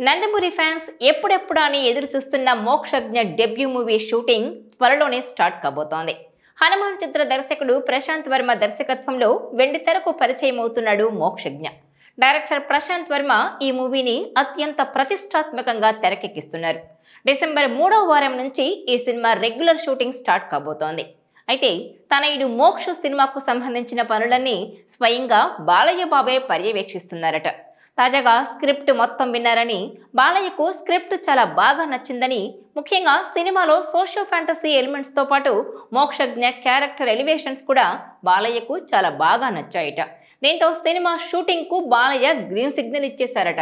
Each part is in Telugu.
నందమూరి ఫ్యాన్స్ ఎప్పుడెప్పుడు అని ఎదురు చూస్తున్న మోక్షజ్ఞ డెబ్యూ మూవీ షూటింగ్ త్వరలోనే స్టార్ట్ కాబోతోంది. హనుమాన్ చిత్ర దర్శకుడు ప్రశాంత్ వర్మ దర్శకత్వంలో వెండితెరకు పరిచయం అవుతున్నాడు మోక్షజ్ఞ. డైరెక్టర్ ప్రశాంత్ వర్మ ఈ మూవీని అత్యంత ప్రతిష్టాత్మకంగా తెరకెక్కిస్తున్నారు. డిసెంబర్ 3వ వారం నుంచి ఈ సినిమా రెగ్యులర్ షూటింగ్ స్టార్ట్ కాబోతోంది. అయితే తనయుడు మోక్ష సినిమాకు సంబంధించిన పనులన్నీ స్వయంగా బాలయ్య బాబే పర్యవేక్షిస్తున్నారట. తాజాగా స్క్రిప్ట్ మొత్తం విన్నారని, బాలయ్యకు స్క్రిప్ట్ చాలా బాగా నచ్చిందని, ముఖ్యంగా సినిమాలో సోషల్ ఫ్యాంటసీ ఎలిమెంట్స్తో పాటు మోక్షజ్ఞ క్యారెక్టర్ ఎలివేషన్స్ కూడా బాలయ్యకు చాలా బాగా నచ్చాయట. దీంతో సినిమా షూటింగ్కు బాలయ్య గ్రీన్ సిగ్నల్ ఇచ్చేశారట.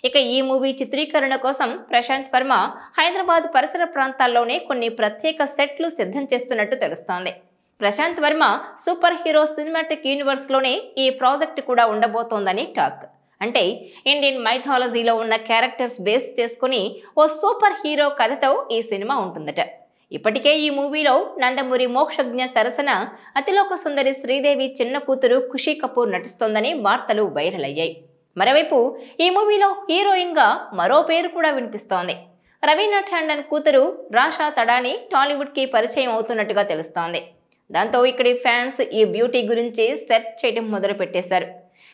ఇక ఈ మూవీ చిత్రీకరణ కోసం ప్రశాంత్ వర్మ హైదరాబాద్ పరిసర ప్రాంతాల్లోనే కొన్ని ప్రత్యేక సెట్లు సిద్ధం చేస్తున్నట్టు తెలుస్తోంది. Prashanth Varma super hero cinematic యూనివర్స్లోనే ఈ ప్రాజెక్ట్ కూడా ఉండబోతోందని టాక్. అంటే ఇండియన్ మైథాలజీలో ఉన్న క్యారెక్టర్స్ బేస్ చేసుకుని ఓ సూపర్ హీరో కథతో ఈ సినిమా ఉంటుందట. ఇప్పటికే ఈ మూవీలో నందమూరి మోక్షజ్ఞ సరసన అతిలోక సుందరి శ్రీదేవి చిన్న కూతురు ఖుషీ కపూర్ నటిస్తోందని వార్తలు వైరల్ అయ్యాయి. మరోవైపు ఈ మూవీలో హీరోయిన్గా మరో పేరు కూడా వినిపిస్తోంది. రవీనా టాండన్ కూతురు రాషా తడాని టాలీవుడ్కి పరిచయం అవుతున్నట్టుగా తెలుస్తోంది. దాంతో ఇక్కడి ఫ్యాన్స్ ఈ బ్యూటీ గురించి సెర్చ్ చేయడం మొదలు పెట్టేశారు.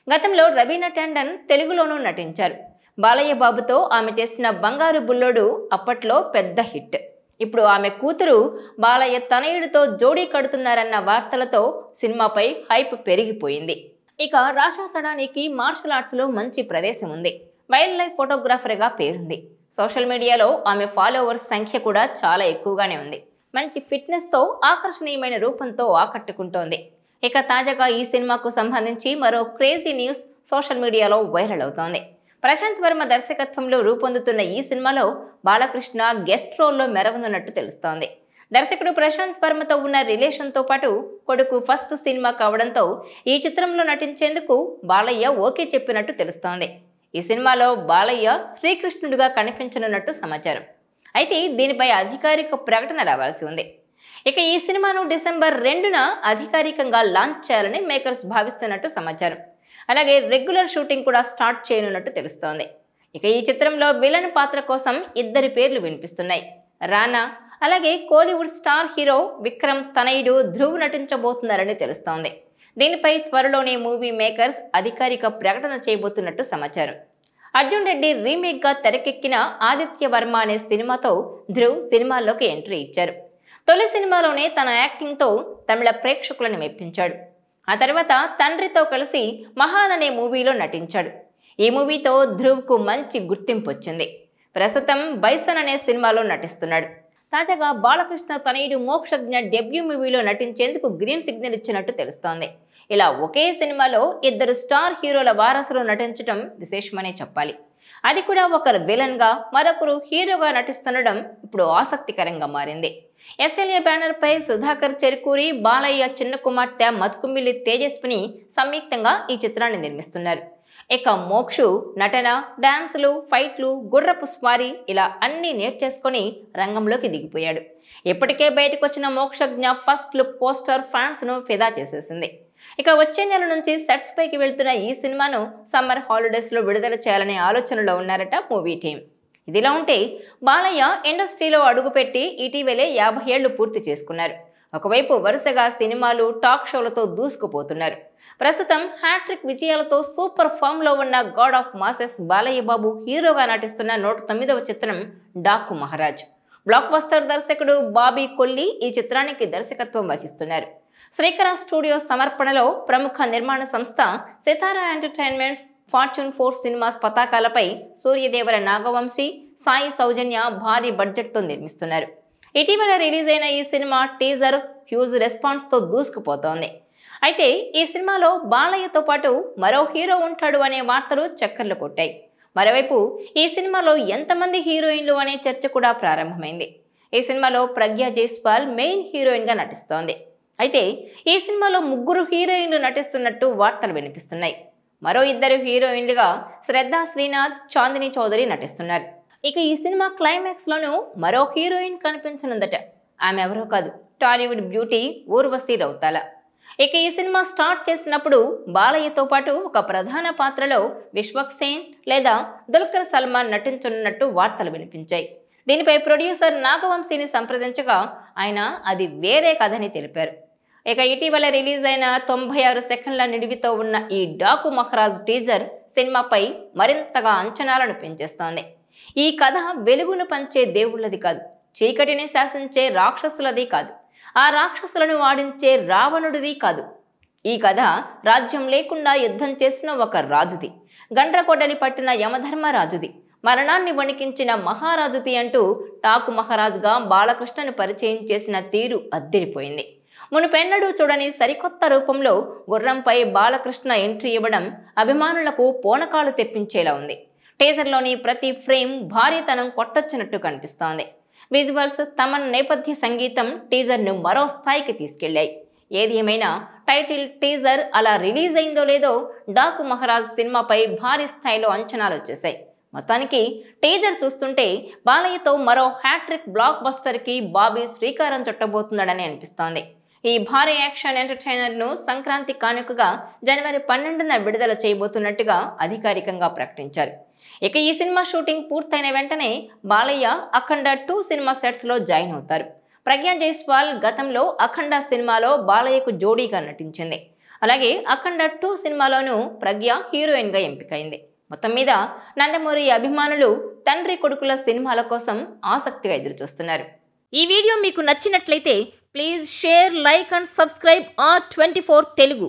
గతంలో రవీనా టాండన్ తెలుగులోనూ నటించారు. బాలయ్య బాబుతో ఆమె చేసిన బంగారు బుల్లోడు అప్పట్లో పెద్ద హిట్. ఇప్పుడు ఆమె కూతురు బాలయ్య తనయుడితో జోడీ కడుతున్నారన్న వార్తలతో సినిమాపై హైప్ పెరిగిపోయింది. ఇక రాషా తడానికి మార్షల్ ఆర్ట్స్లో మంచి ప్రవేశం ఉంది. వైల్డ్ లైఫ్ ఫోటోగ్రాఫర్గా పేరుంది. సోషల్ మీడియాలో ఆమె ఫాలోవర్స్ సంఖ్య కూడా చాలా ఎక్కువగానే ఉంది. మంచి ఫిట్నెస్తో ఆకర్షణీయమైన రూపంతో ఆకట్టుకుంటోంది. ఇక తాజాగా ఈ సినిమాకు సంబంధించి మరో క్రేజీ న్యూస్ సోషల్ మీడియాలో వైరల్ అవుతోంది. ప్రశాంత్ వర్మ దర్శకత్వంలో రూపొందుతున్న ఈ సినిమాలో బాలకృష్ణ గెస్ట్ రోల్లో మెరవనున్నట్టు తెలుస్తోంది. దర్శకుడు ప్రశాంత్ వర్మతో ఉన్న రిలేషన్తో పాటు కొడుకు ఫస్ట్ సినిమా కావడంతో ఈ చిత్రంలో నటించేందుకు బాలయ్య ఓకే చెప్పినట్టు తెలుస్తోంది. ఈ సినిమాలో బాలయ్య శ్రీకృష్ణుడిగా కనిపించనున్నట్టు సమాచారం. అయితే దీనిపై అధికారిక ప్రకటన రావాల్సి ఉంది. ఇక ఈ సినిమాను డిసెంబర్ 2న అధికారికంగా లాంచ్ చేయాలని మేకర్స్ భావిస్తున్నట్టు సమాచారం. అలాగే రెగ్యులర్ షూటింగ్ కూడా స్టార్ట్ చేయనున్నట్టు తెలుస్తోంది. ఇక ఈ చిత్రంలో విలన్ పాత్ర కోసం ఇద్దరి పేర్లు వినిపిస్తున్నాయి. రానా అలాగే కోలీవుడ్ స్టార్ హీరో విక్రమ్ తనయుడు ధ్రువ్ నటించబోతున్నారని తెలుస్తోంది. దీనిపై త్వరలోనే మూవీ మేకర్స్ అధికారిక ప్రకటన చేయబోతున్నట్టు సమాచారం. అర్జున్ రెడ్డి రీమేక్గా తెరకెక్కిన ఆదిత్య వర్మ అనే సినిమాతో ధ్రువ్ సినిమాల్లోకి ఎంట్రీ ఇచ్చారు. తొలి సినిమాలోనే తన యాక్టింగ్తో తమిళ ప్రేక్షకులను మెప్పించాడు. ఆ తర్వాత తండ్రితో కలిసి మహాన్ అనే మూవీలో నటించాడు. ఈ మూవీతో ధ్రువ్కు మంచి గుర్తింపు వచ్చింది. ప్రస్తుతం బైసన్ అనే సినిమాలో నటిస్తున్నాడు. తాజాగా బాలకృష్ణ తనయుడు మోక్షజ్ఞ డెబ్యూ మూవీలో నటించేందుకు గ్రీన్ సిగ్నల్ ఇచ్చినట్టు తెలుస్తోంది. ఇలా ఒకే సినిమాలో ఇద్దరు స్టార్ హీరోల వారసులు నటించడం విశేషమనే చెప్పాలి. అది కూడా ఒకరు విలన్గా మరొకరు హీరోగా నటిస్తుండడం ఇప్పుడు ఆసక్తికరంగా మారింది. ఎస్ఎల్ఏ బ్యానర్ పై సుధాకర్ చెరుకూరి, బాలయ్య చిన్న కుమార్తె మతుకుమిల్లి తేజస్విని సంయుక్తంగా ఈ చిత్రాన్ని నిర్మిస్తున్నారు. ఇక మోక్షు నటన, డాన్సులు, ఫైట్లు, గుర్రపు స్వారీ ఇలా అన్నీ నేర్చేసుకొని రంగంలోకి దిగిపోయాడు. ఇప్పటికే బయటకు వచ్చిన మోక్షజ్ఞ ఫస్ట్ లుక్ పోస్టర్ ఫ్యాన్స్ను ఫిదా చేసేసింది. ఇక వచ్చే నెల నుంచి సెట్స్ పైకి వెళ్తున్న ఈ సినిమాను సమ్మర్ హాలిడేస్లో విడుదల చేయాలనే ఆలోచనలో ఉన్నారట మూవీ టీం. ఇదిలా ఉంటే బాలయ్య ఇండస్ట్రీలో అడుగుపెట్టి ఇటీవలే 50 ఏళ్లు పూర్తి చేసుకున్నారు. ఒకవైపు వరుసగా సినిమాలు, టాక్ షోలతో దూసుకుపోతున్నారు. ప్రస్తుతం హ్యాట్రిక్ విజయాలతో సూపర్ ఫామ్లో ఉన్న God of masses Balayya Babu హీరోగా నటిస్తున్న 109వ చిత్రం డాకు మహారాజ్. బ్లాక్ బస్టర్ దర్శకుడు బాబీ కొల్లి ఈ చిత్రానికి దర్శకత్వం వహిస్తున్నారు. శ్రీకర స్టూడియో సమర్పణలో ప్రముఖ నిర్మాణ సంస్థ సితారా ఎంటర్టైన్మెంట్స్, ఫార్చ్యూన్ 4 సినిమాస్ పతాకాలపై సూర్యదేవర నాగవంశీ, సాయి సౌజన్య భారీ బడ్జెట్తో నిర్మిస్తున్నారు. ఇటీవల రిలీజ్ అయిన ఈ సినిమా టీజర్ హ్యూజ్ రెస్పాన్స్తో దూసుకుపోతోంది. అయితే ఈ సినిమాలో బాలయ్యతో పాటు మరో హీరో ఉంటాడు అనే వార్తలు చక్కర్లు కొట్టాయి. మరోవైపు ఈ సినిమాలో ఎంతమంది హీరోయిన్లు అనే చర్చ కూడా ప్రారంభమైంది. ఈ సినిమాలో ప్రజ్ఞా జైస్వాల్ మెయిన్ హీరోయిన్గా నటిస్తోంది. అయితే ఈ సినిమాలో 3 హీరోయిన్లు నటిస్తున్నట్టు వార్తలు వినిపిస్తున్నాయి. మరో 2 హీరోయిన్లుగా శ్రద్ధా శ్రీనాథ్, చాందిని చౌదరి నటిస్తున్నారు. ఇక ఈ సినిమా క్లైమాక్స్లోనూ మరో హీరోయిన్ కనిపించనుందట. ఆమె ఎవరో కాదు, టాలీవుడ్ బ్యూటీ ఊర్వశి రౌతాల. ఇక ఈ సినిమా స్టార్ట్ చేసినప్పుడు బాలయ్యతో పాటు ఒక ప్రధాన పాత్రలో విశ్వక్ సేన్ లేదా దుల్కర్ సల్మాన్ నటించనున్నట్టు వార్తలు వినిపించాయి. దీనిపై ప్రొడ్యూసర్ నాగవంశీని సంప్రదించగా ఆయన అది వేరే కథని తెలిపారు. ఇక ఇటీవల రిలీజ్ అయిన 96 సెకండ్ల నిడివితో ఉన్న ఈ డాకు మహారాజ్ టీజర్ సినిమాపై మరింతగా అంచనాలను పెంచేస్తోంది. ఈ కథ వెలుగును పంచే దేవుళ్ళది కాదు, చీకటిని శాసించే రాక్షసులది కాదు, ఆ రాక్షసులను వాడించే రావణుడిది కాదు. ఈ కథ రాజ్యం లేకుండా యుద్ధం చేసిన ఒక రాజుది, గండ్రకొడ్డలి పట్టిన యమధర్మరాజుది, మరణాన్ని వణికించిన మహారాజుది అంటూ టాకు మహారాజుగా బాలకృష్ణను పరిచయం చేసిన తీరు అద్దిరిపోయింది. మునుపెన్నడూ చూడని సరికొత్త రూపంలో గుర్రంపై బాలకృష్ణ ఎంట్రీ ఇవ్వడం అభిమానులకు పోనకాలు తెప్పించేలా ఉంది. టీజర్లోని ప్రతి ఫ్రేమ్ భారీతనం కొట్టొచ్చినట్టు కనిపిస్తోంది. విజువల్స్, తమన్ నేపథ్య సంగీతం టీజర్ను మరో స్థాయికి తీసుకెళ్లాయి. ఏది ఏమైనా టైటిల్ టీజర్ అలా రిలీజ్ అయిందో లేదో డాకు మహారాజ్ సినిమాపై భారీ స్థాయిలో అంచనాలు వచ్చేశాయి. మొత్తానికి టీజర్ చూస్తుంటే బాలయ్యతో మరో హ్యాట్రిక్ బ్లాక్ బస్టర్కి బాబీ శ్రీకారం చుట్టబోతున్నాడని అనిపిస్తోంది. ఈ భారీ యాక్షన్ ఎంటర్టైనర్ను సంక్రాంతి కానుకగా జనవరి 12న విడుదల చేయబోతున్నట్టుగా అధికారికంగా ప్రకటించారు. ఇక ఈ సినిమా షూటింగ్ పూర్తయిన వెంటనే బాలయ్య అఖండ 2 సినిమా సెట్స్లో జాయిన్ అవుతారు. ప్రజ్ఞా జైస్వాల్ గతంలో అఖండ సినిమాలో బాలయ్యకు జోడీగా నటించింది. అలాగే అఖండ 2 సినిమాలోనూ ప్రజ్ఞ హీరోయిన్గా ఎంపికైంది. మొత్తం మీద నందమూరి అభిమానులు తండ్రి కొడుకుల సినిమాల కోసం ఆసక్తిగా ఎదురుచూస్తున్నారు. ఈ వీడియో మీకు నచ్చినట్లయితే please share, like and subscribe R24 Telugu.